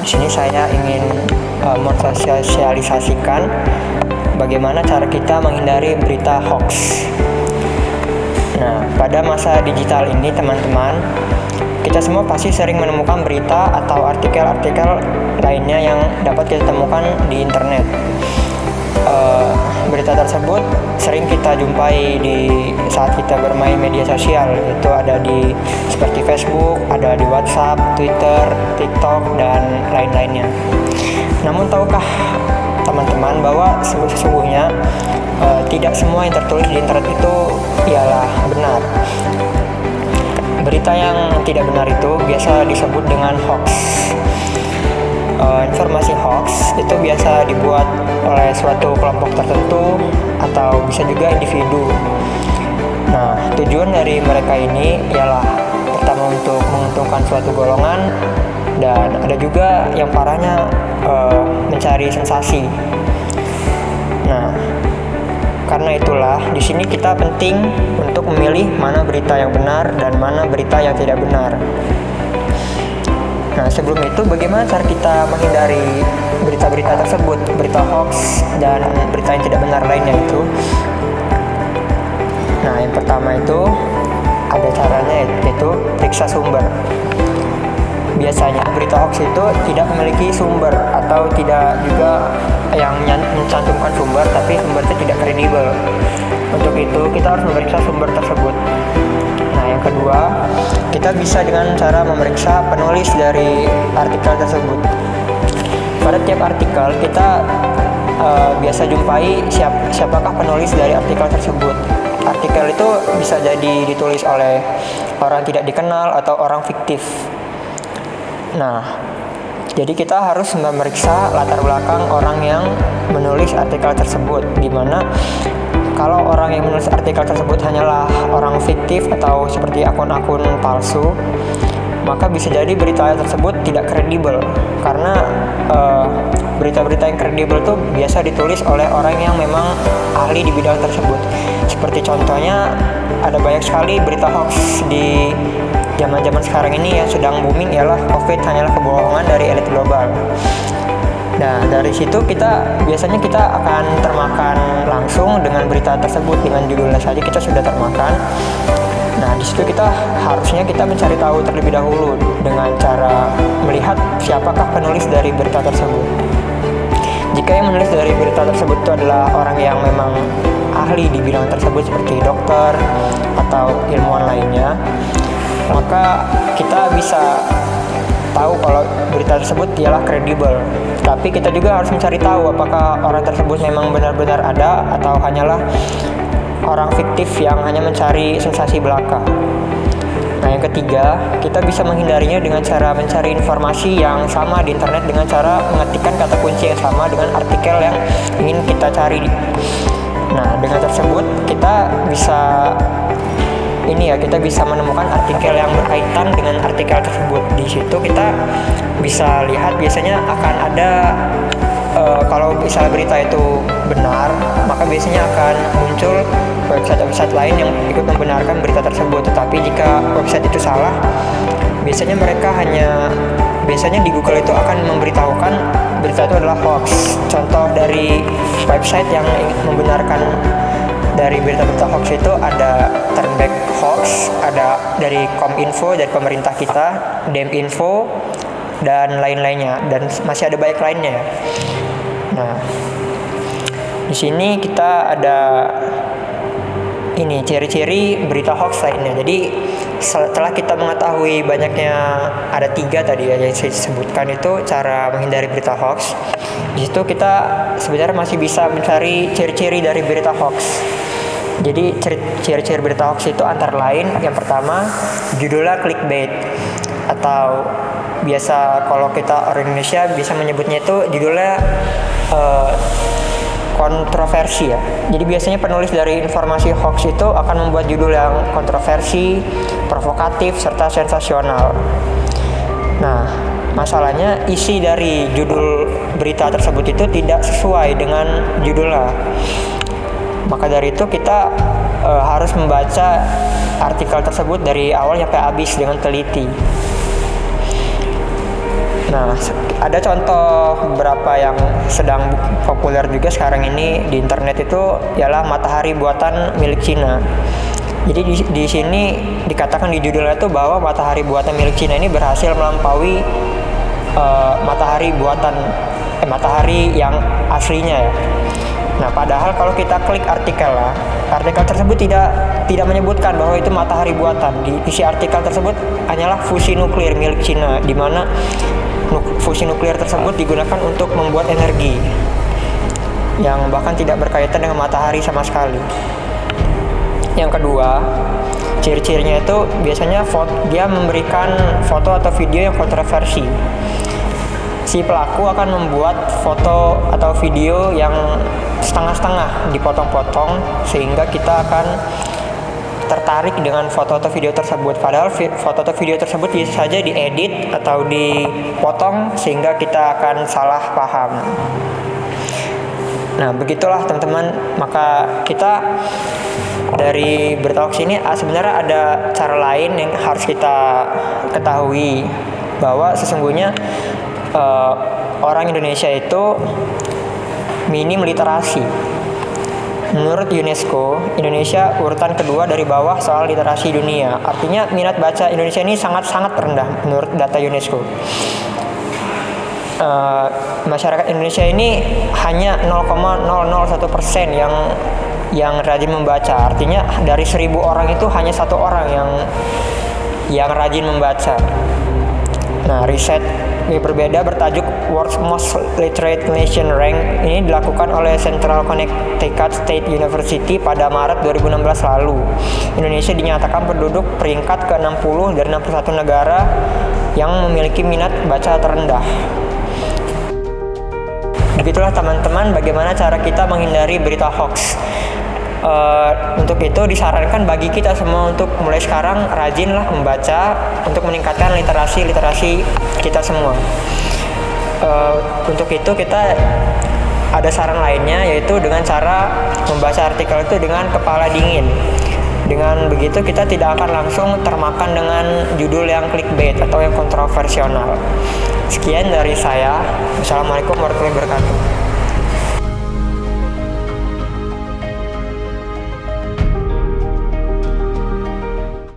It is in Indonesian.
Di sini saya ingin mensosialisasikan bagaimana cara kita menghindari berita hoax. Nah, pada masa digital ini teman-teman, kita semua pasti sering menemukan berita atau artikel-artikel lainnya yang dapat kita temukan di internet. Berita tersebut sering kita jumpai di saat kita bermain media sosial, itu ada di seperti Facebook, ada di WhatsApp, Twitter, TikTok, dan lain-lainnya. Namun tahukah teman-teman bahwa sesungguhnya tidak semua yang tertulis di internet itu ialah benar. Berita yang tidak benar itu biasa disebut dengan hoax. Informasi hoax itu biasa dibuat oleh suatu kelompok tertentu atau bisa juga individu. Nah, tujuan dari mereka ini ialah pertama untuk menguntungkan suatu golongan, dan ada juga yang parahnya mencari sensasi. Nah, karena itulah di sini kita penting untuk memilih mana berita yang benar dan mana berita yang tidak benar. Nah, sebelum itu bagaimana cara kita menghindari berita-berita tersebut, berita hoax dan berita yang tidak benar lainnya itu? Nah, yang pertama itu ada caranya, yaitu periksa sumber. Biasanya berita hoax itu tidak memiliki sumber atau tidak juga yang mencantumkan sumber, tapi sumber itu tidak kredibel. Untuk itu kita harus memeriksa sumber tersebut. Nah, yang kedua, kita bisa dengan cara memeriksa penulis dari artikel tersebut. Pada tiap artikel kita biasa jumpai siapakah penulis dari artikel tersebut. Artikel itu bisa jadi ditulis oleh orang tidak dikenal atau orang fiktif. Nah, jadi kita harus memeriksa latar belakang orang yang menulis artikel tersebut, di mana kalau orang yang menulis artikel tersebut hanyalah orang fiktif atau seperti akun-akun palsu, maka bisa jadi berita tersebut tidak kredibel, karena berita-berita yang kredibel itu biasa ditulis oleh orang yang memang ahli di bidang tersebut. Seperti contohnya, ada banyak sekali berita hoax di zaman-zaman sekarang ini yang sedang booming, ialah COVID hanyalah kebohongan dari elit global. Nah, dari situ biasanya kita akan termakan langsung dengan berita tersebut, dengan judulnya saja kita sudah termakan. Nah, di situ harusnya kita mencari tahu terlebih dahulu dengan cara melihat siapakah penulis dari berita tersebut. Jika yang menulis dari berita tersebut itu adalah orang yang memang ahli di bidang tersebut seperti dokter atau ilmuwan lainnya, maka kita bisa tahu kalau berita tersebut ialah kredibel. Tapi kita juga harus mencari tahu apakah orang tersebut memang benar-benar ada atau hanyalah orang fiktif yang hanya mencari sensasi belaka. Nah, yang ketiga, kita bisa menghindarinya dengan cara mencari informasi yang sama di internet dengan cara mengetikkan kata kunci yang sama dengan artikel yang ingin kita cari. Nah, dengan tersebut kita bisa menemukan artikel yang berkaitan dengan artikel tersebut. Di situ kita bisa lihat biasanya akan ada kalau misalnya berita itu benar, maka biasanya akan muncul website-website lain yang ikut membenarkan berita tersebut. Tetapi jika website itu salah, biasanya di Google itu akan memberitahukan berita itu adalah hoax. Contoh dari website yang membenarkan dari berita-berita hoax itu ada Turnback Hoax, ada dari Kominfo, dari pemerintah kita, Deminfo, dan lain-lainnya, dan masih ada banyak lainnya. Nah, di sini kita ada ciri-ciri berita hoax lainnya. Jadi setelah kita mengetahui banyaknya, ada 3 tadi ya yang saya sebutkan itu cara menghindari berita hoax. Di situ kita sebenarnya masih bisa mencari ciri-ciri dari berita hoax. Jadi ciri-ciri berita hoax itu antara lain, yang pertama judulnya clickbait, atau biasa kalau kita orang Indonesia bisa menyebutnya itu judulnya kontroversi ya. Jadi biasanya penulis dari informasi hoax itu akan membuat judul yang kontroversi, provokatif, serta sensasional. Nah, masalahnya isi dari judul berita tersebut itu tidak sesuai dengan judulnya. Maka dari itu kita harus membaca artikel tersebut dari awal sampai habis dengan teliti. Nah, ada contoh beberapa yang sedang populer juga sekarang ini di internet itu ialah matahari buatan milik Cina. Jadi di sini dikatakan di judulnya itu bahwa matahari buatan milik Cina ini berhasil melampaui matahari yang aslinya ya. Nah, padahal kalau kita klik artikel tersebut tidak menyebutkan bahwa itu matahari buatan. Di isi artikel tersebut hanyalah fusi nuklir milik Cina, di mana fusi nuklir tersebut digunakan untuk membuat energi yang bahkan tidak berkaitan dengan matahari sama sekali. Yang kedua, ciri-cirinya itu biasanya dia memberikan foto atau video yang kontroversi. Si pelaku akan membuat foto atau video yang setengah-setengah, dipotong-potong, sehingga kita akan tertarik dengan foto atau video tersebut. Padahal foto atau video tersebut bisa saja diedit atau dipotong sehingga kita akan salah paham. Nah, begitulah teman-teman. Maka kita dari Bertalks ini sebenarnya ada cara lain yang harus kita ketahui, bahwa sesungguhnya orang Indonesia itu minim literasi. Menurut UNESCO, Indonesia urutan kedua dari bawah soal literasi dunia. Artinya minat baca Indonesia ini sangat-sangat rendah menurut data UNESCO. Masyarakat Indonesia ini hanya 0,001% yang rajin membaca. Artinya dari 1.000 orang itu hanya 1 orang yang rajin membaca. Nah, riset berbeda bertajuk World's Most Literate Nation Rank ini dilakukan oleh Central Connecticut State University pada Maret 2016 lalu. Indonesia dinyatakan penduduk peringkat ke-60 dari 61 negara yang memiliki minat baca terendah. Begitulah teman-teman bagaimana cara kita menghindari berita hoax. Untuk itu disarankan bagi kita semua untuk mulai sekarang rajinlah membaca untuk meningkatkan literasi kita semua. Untuk itu kita ada saran lainnya, yaitu dengan cara membaca artikel itu dengan kepala dingin. Dengan begitu kita tidak akan langsung termakan dengan judul yang clickbait atau yang kontroversial. Sekian dari saya. Wassalamualaikum warahmatullahi wabarakatuh.